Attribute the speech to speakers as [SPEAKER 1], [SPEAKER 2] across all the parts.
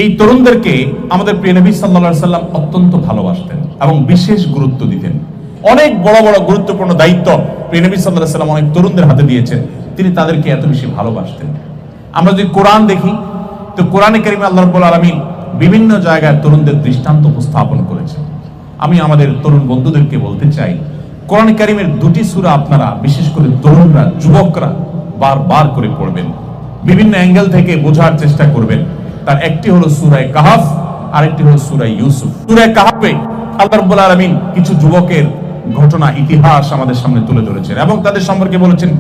[SPEAKER 1] এই তরুণদেরকে আমাদের প্রিয় নবী সাল্লাল্লাহু আলাইহি সাল্লাম অত্যন্ত ভালোবাসতেন এবং বিশেষ গুরুত্ব দিতেন। অনেক বড় বড় গুরুত্বপূর্ণ দায়িত্ব প্রিয় নবী সাল্লাল্লাহু আলাইহি সাল্লাম অনেক তরুণদের হাতে দিয়েছেন। তিনি তাদেরকে এত বেশি ভালোবাসতেন। আমরা যদি কোরআন দেখি তো কোরআনে কারিমে আল্লাহ রাব্বুল আলামিন বিভিন্ন জায়গায় তরুণদের দৃষ্টান্ত উপস্থাপন করেছেন। আমি আমাদের তরুণ বন্ধুদেরকে বলতে চাই, কোরআন কারিমের দুটি সূরা আপনারা বিশেষ করে তরুণরা, যুবকরা বারবার করে পড়বেন, বিভিন্ন অ্যাঙ্গেল থেকে বোঝার চেষ্টা করবেন। তার একটি হলো সূরা কাহফ, আরেকটি হলো সূরা ইউসুফ। সূরা কাহফে আল্লাহ রাব্বুল আলামিন কিছু যুবকের ঘটনা, ইতিহাস আমাদের সামনে তুলে ধরেছেন এবং তাদের সম্পর্কে বলেছেন,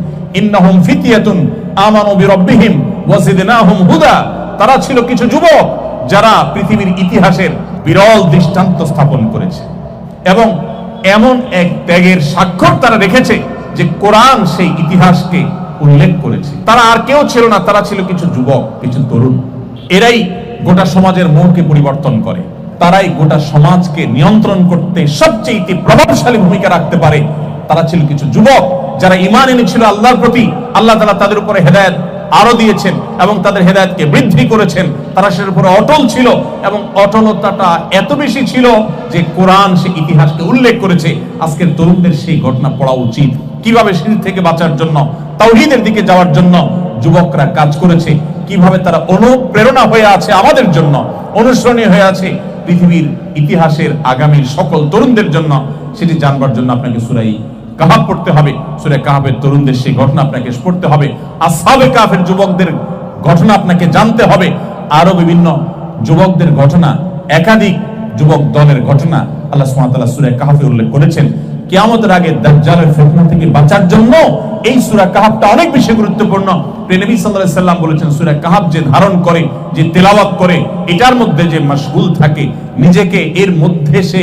[SPEAKER 1] ইন্নাহুম ফিতিয়াতুন আমানু বিরাব্বিহিম ওয়া জিদনাহুম হুদা। তারা ছিল কিছু যুবক যারা পৃথিবীর ইতিহাসের বিরল দৃষ্টান্ত স্থাপন করেছে এবং এমন এক ত্যাগের স্বাক্ষর তারা রেখেছে যে কোরআন সেই ইতিহাসকে উল্লেখ করেছে। তারা আর কেউ ছিল না, তারা ছিল কিছু যুবক, কিছু তরুণ। এরাই গোটা সমাজের মোড়কে পরিবর্তন করে, তারাই গোটা সমাজকে নিয়ন্ত্রণ করতে সবচেয়ে প্রভাবশালী ভূমিকা রাখতে পারে। তারা ছিল কিছু যুবক যারা ঈমান এনেছিল আল্লাহর প্রতি। আল্লাহ তাআলা তাদের উপরে হেদায়েত আরো দিয়েছেন এবং তাদের হেদায়েতকে বৃদ্ধি করেছেন। তারা সের উপরে অটল ছিল এবং অটলতাটা এত বেশি ছিল যে কোরআন সেই ইতিহাসকে উল্লেখ করেছে। আজকের তরুণদের সেই ঘটনা পড়া উচিত, কিভাবে শিরক থেকে বাঁচার জন্য, তাওহীদের দিকে যাওয়ার জন্য যুবকরা কাজ করেছে, কিভাবে তারা অনুপ্রেরণা হয়ে আছে আমাদের জন্য, অনুসরণীয় হয়ে আছে পৃথিবীর ইতিহাসের আগামীর সকল তরুণদের জন্য। সেটি জানবার জন্য আপনাকে সূরা কাহফ পড়তে হবে। সূরা কাহফের তরুণদের সেই ঘটনা আপনাকে পড়তে হবে। আসহাবে কাহফের যুবকদের ঘটনা আপনাকে জানতে হবে। আরো বিভিন্ন যুবকদের ঘটনা, একাধিক যুবক দলের ঘটনা আল্লাহ সুবহানাহু ওয়া তাআলা সূরা কাহফে উল্লেখ করেছেন। কিয়ামতের আগে দাজ্জালের ফিতনা থেকে বাঁচার জন্য এই সূরা কাহফটা অনেক বেশি গুরুত্বপূর্ণ। প্রিয় নবী সাল্লাল্লাহু আলাইহি সাল্লাম বলেছেন, সূরা কাহফ যে ধারণ করে, যে তেলাওয়াত করে, এটার মধ্যে যে মাশগুল থাকে, নিজেকে এর মধ্যে সে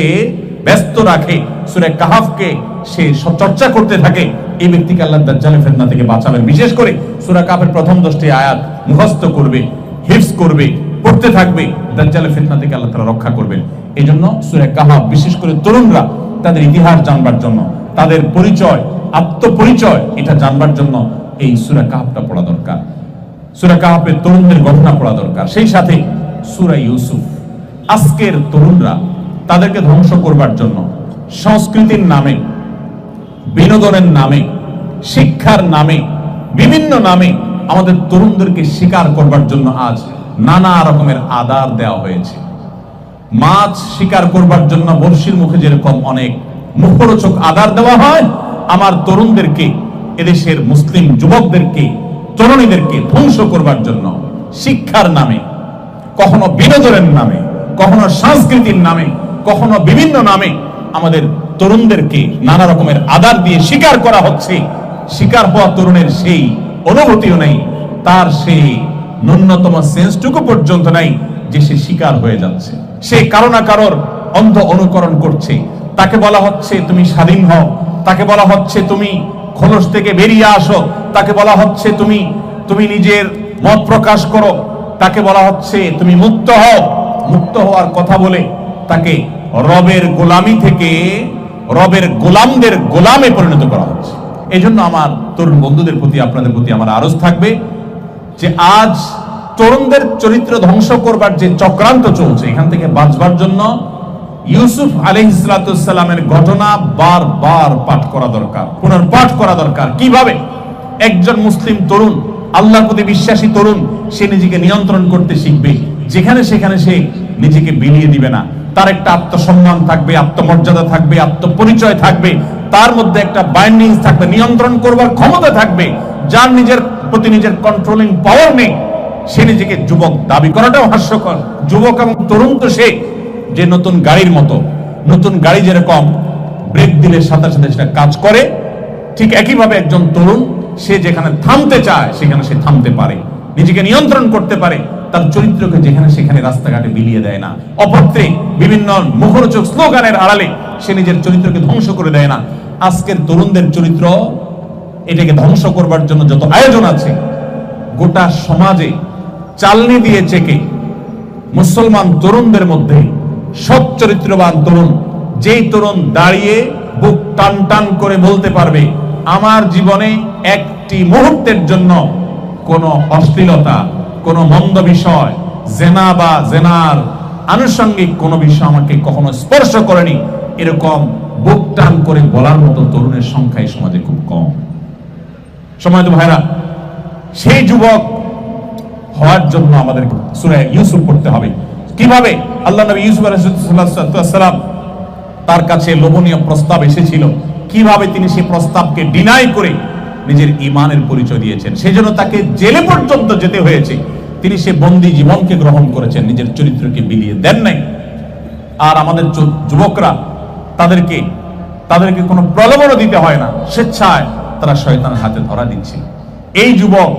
[SPEAKER 1] ব্যস্ত রাখে, সূরা কাহফকে সে চর্চা করতে থাকে, এই ব্যক্তিকে আল্লাহ দাজ্জালের ফিতনা থেকে বাঁচাবেন। বিশেষ করে সূরা কাহফের প্রথম 10টি আয়াত মুখস্থ করবে, হিফজ করবে, পড়তে থাকবে, দাজ্জালের ফিতনা থেকে আল্লাহ তাআলা রক্ষা করবেন। এজন্য সূরা কাহফ বিশেষ করে তরুণরা তাদের ইতিহাস জানবার জন্য, তাদের পরিচয়, আত্মপরিচয় এটা জানবার জন্য এই সূরা কাহফটা পড়া দরকার। সূরা কাহফের তরুণদের ঘটনা পড়া দরকার। সেই সাথে সূরা ইউসুফ। আজকের তরুণরা তাদেরকে ধ্বংস করবার জন্য সংস্কৃতির নামে, বিনোদনের নামে, শিক্ষার নামে, বিভিন্ন নামে আমাদের তরুণদেরকে শিকার করবার জন্য আজ নানা রকমের আদার দেওয়া হয়েছে। মাছ শিকার করবার জন্য বড়শির মুখে যেরকম অনেক মুখরোচক আদার দেওয়া হয়, আমার তরুণদেরকে, এদেশের মুসলিম যুবকদেরকে, তরুণীদেরকে ধ্বংস করবার জন্য শিক্ষার নামে, কখনো বিনোদনের নামে, কখনো সংস্কৃতির নামে, কখনো বিভিন্ন নামে আমাদের তরুণদেরকে নানা রকমের আদার দিয়ে শিকার করা হচ্ছে। শিকার হওয়া তরুণের সেই অনুভূতিও নেই, তার সেই ন্যূনতম সেন্সটুকু পর্যন্ত নাই যে সে শিকার হয়ে যাচ্ছে। সে কারো না কারোর অন্ধ অনুকরণ করছে। তাকে বলা হচ্ছে তুমি স্বাধীন হও, তাকে বলা হচ্ছে তুমি খোলস থেকে বেরিয়ে আসো, তাকে বলা হচ্ছে তুমি নিজের মত প্রকাশ করো, তাকে বলা হচ্ছে তুমি মুক্ত হও। মুক্ত হওয়ার কথা বলে তাকে রবের গোলামি থেকে রবের গোলামদের গোলামে পরিণত করা হচ্ছে। এই জন্য আমার তরুণ বন্ধুদের প্রতি, আপনাদের প্রতি আমার আরজ থাকবে যে আজ তরুণদের চরিত্র ধ্বংস করবার যে চক্রান্ত চলছে, এখান থেকে বাঁচবার জন্য ইউসুফ আলাইহিস সালামের ঘটনা বারবার পাঠ করা দরকার, পুনর্পাঠ করা দরকার। কিভাবে একজন মুসলিম তরুণ, আল্লাহর প্রতি বিশ্বাসী তরুণ, সে নিজেকে নিয়ন্ত্রণ করতে শিখবে, যেখানে সেখানে সে নিজেকে বিলিয়ে দিবে না। তার একটা আত্মসম্মান থাকবে, আত্মমর্যাদা থাকবে, আত্মপরিচয় থাকবে, তার মধ্যে একটা বাইন্ডিং থাকবে, নিয়ন্ত্রণ করবার ক্ষমতা থাকবে। যার নিজের প্রতি নিজের কন্ট্রোলিং পাওয়ার নেই, সে নিজেকে যুবক দাবি করাটাও হাস্যকর। যুবক এবং তরুণ তো সে যে নতুন গাড়ির মতো, নতুন গাড়ি যেরকম ব্রেক দিলে সাথে সাথে সেটা কাজ করে, ঠিক একইভাবে একজন তরুণ সে যেখানে থামতে চায় সেখানে সে থামতে পারে, নিজেকে নিয়ন্ত্রণ করতে পারে, তার চরিত্রকে যেখানে সেখানে রাস্তাঘাটে বিলিয়ে দেয় না, অপত্রে বিভিন্ন মুখরোচক স্লোগানের আড়ালে সে নিজের চরিত্রকে ধ্বংস করে দেয় না। আজকের তরুণদের চরিত্র, এটাকে ধ্বংস করবার জন্য যত আয়োজন আছে, গোটা সমাজে চালনি দিয়ে চেকে মুসলমান তরুণদের মধ্যে সৎ চরিত্রবান তরুণ, যেই তরুণ দাঁড়িয়ে বুক টান টান করে বলতে পারবে আমার জীবনে একটি মুহূর্তের জন্য কোনো অশ্লীলতা, কোনো মন্দ বিষয়, জেনা বা জেনার আনুষঙ্গিক কোনো বিষয় আমাকে কখনো স্পর্শ করেনি, এরকম বুক টান করে বলার মতো তরুণের সংখ্যা এই সমাজে খুব কম। সম্মানিত ভাইরা, সেই যুবক হওয়ার জন্য আমাদের সূরা ইউসুফ পড়তে হবে। কিভাবে আল্লাহ নবী ইউসুফ আলাইহিস সালাম তার কাছে লোভনীয় প্রস্তাব এসেছিল, কিভাবে তিনি সেই প্রস্তাবকে ডিনাই করে নিজের ঈমানের পরিচয় দিয়েছেন, সেজন্য তাকে জেলে পর্যন্ত যেতে হয়েছে। তিনি সে বন্দী জীবনকে গ্রহণ করেছেন, নিজের চরিত্রকে বিলিয়ে দেন নাই। আর আমাদের যুবকরা তাদেরকে কোনো প্রলোভনও দিতে হয় না, স্বেচ্ছায় তারা শয়তানের হাতে ধরা দিচ্ছে। এই যুবক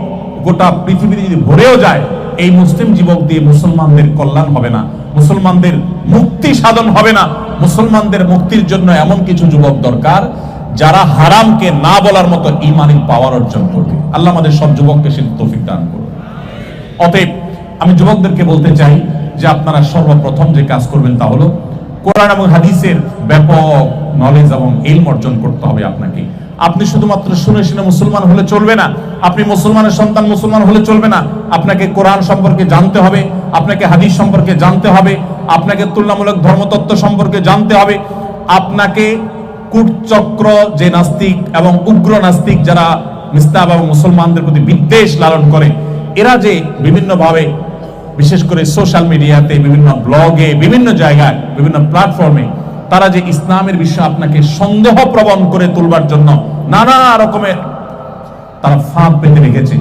[SPEAKER 1] গোটা পৃথিবীতে যদি ভরেও যায়, এই মুসলিম যুবক দিয়ে মুসলমানদের কল্যাণ হবে না, মুসলমানদের মুক্তি সাধন হবে না। মুসলমানদের মুক্তির জন্য এমন কিছু যুবক দরকার যারা হারামকে না বলার মতো ঈমানি পাওয়ার অর্জন করবে। আল্লাহ আমাদের সব যুবককে সে তৌফিক দান করুন। অতএব আমি যুবকদেরকে বলতে চাই যে আপনারা সর্বপ্রথম যে কাজ করবেন তা হলো কোরআন এবং হাদিসের ব্যাপক নলেজ এবং ইলম অর্জন করতে হবে আপনাকে। আপনি শুধুমাত্র শুনে শুনে মুসলমান হলে চলবে না, আপনি মুসলমানের সন্তান মুসলমান হলে চলবে না। আপনাকে কোরআন সম্পর্কে জানতে হবে, আপনাকে হাদিস সম্পর্কে জানতে হবে, আপনাকে তুলনামূলক ধর্মতত্ত্ব সম্পর্কে জানতে হবে। আপনাকে কূটচক্র যে নাস্তিক এবং উগ্র নাস্তিক যারা মিস্তাব এবং মুসলমানদের প্রতি বিদ্বেষ লালন করে, এরা যে বিভিন্নভাবে বিশেষ করে সোশ্যাল মিডিয়াতে, বিভিন্ন ব্লগে, বিভিন্ন জায়গায়, বিভিন্ন প্ল্যাটফর্মে তারা যে ইসলামের বিষয়ে আপনাকে সন্দেহ প্রবণ করে তুলবার জন্য নানা রকমের তারা ফাঁদ পেতে রেখেছে,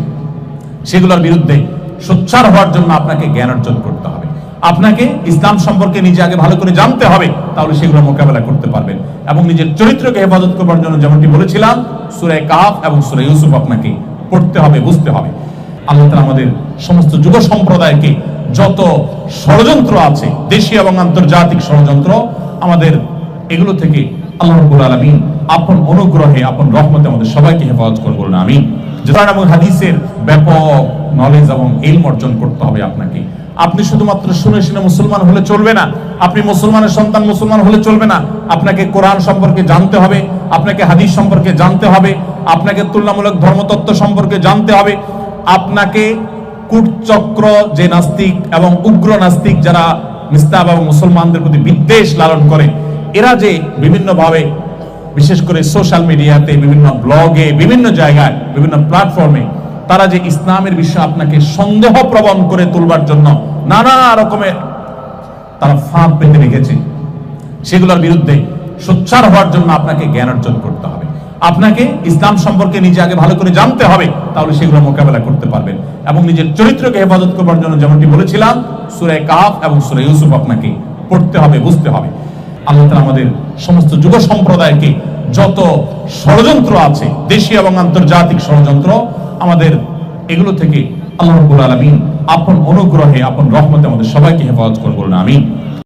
[SPEAKER 1] সেগুলোর বিরুদ্ধে সোচ্চার হওয়ার জন্য আপনাকে জ্ঞান অর্জন করতে হবে। আপনাকে ইসলাম সম্পর্কে নিজে আগে ভালো করে জানতে হবে, তাহলে সেগুলো মোকাবেলা করতে পারবেন। এবং নিজের চরিত্রকে হেফাজত করবার জন্য যেমনটি বলেছিলাম সূরা কাহফ এবং সূরা ইউসুফ আপনাকে পড়তে হবে, বুঝতে হবে। আল্লাহ তাআলা আমাদের সমস্ত যুব সম্প্রদায়কে যত ষড়যন্ত্র আছে, দেশীয় এবং আন্তর্জাতিক ষড়যন্ত্র, আমাদের এগুলো থেকে আল্লাহ রাব্বুল আলামিন আপন অনুগ্রহে, আপন রহমতে আমাদের সবাইকে হেফাজত করুন, বলুন আমিন। কোরআন এবং হাদিসের ব্যাপক নলেজ এবং ইলম অর্জন করতে হবে আপনাকে। আপনি শুধুমাত্র শুনে শুনে মুসলমান হলে চলবে না, আপনি মুসলমানের সন্তান মুসলমান হলে চলবে না। আপনাকে কোরআন সম্পর্কে জানতে হবে, আপনাকে হাদিস সম্পর্কে জানতে হবে, আপনাকে তুলনামূলক ধর্মতত্ত্ব সম্পর্কে জানতে হবে। আপনাকে কূটচক্র যে নাস্তিক এবং উগ্র নাস্তিক যারা মিস্তাব এবং মুসলমানদের প্রতি বিদ্বেষ লালন করে, এরা যে বিভিন্নভাবে বিশেষ করে সোশ্যাল মিডিয়াতে, বিভিন্ন ব্লগে, বিভিন্ন জায়গায়, বিভিন্ন প্ল্যাটফর্মে তারা যে ইসলামের বিষয়ে আপনাকে সন্দেহ প্রবণ করে তুলবার জন্য নানা রকমের তারা ফাঁদ পেতে রেখেছে, সেগুলোর বিরুদ্ধে সোচ্চার হওয়ার জন্য আপনাকে জ্ঞান অর্জন করতে হবে। আপনাকে ইসলাম সম্পর্কে নিজে আগে ভালো করে জানতে হবে, তাহলে সেগুলো মোকাবেলা করতে পারবেন। এবং নিজের চরিত্রকে হেফাজত করবার জন্য যেমনটি বলেছিলাম সূরা কাহফ এবং সূরা ইউসুফ আপনাকে পড়তে হবে, বুঝতে হবে। আল্লাহ তাআলা আমাদের সমস্ত যুব সম্প্রদায়কে যত ষড়যন্ত্র আছে, দেশীয় এবং আন্তর্জাতিক ষড়যন্ত্র, আমাদের এগুলো থেকে আল্লাহ রাব্বুল আলামিন আপন অনুগ্রহে, আপন রহমতে আমাদের সবাইকে হেফাজত করুন, বলুন আমিন।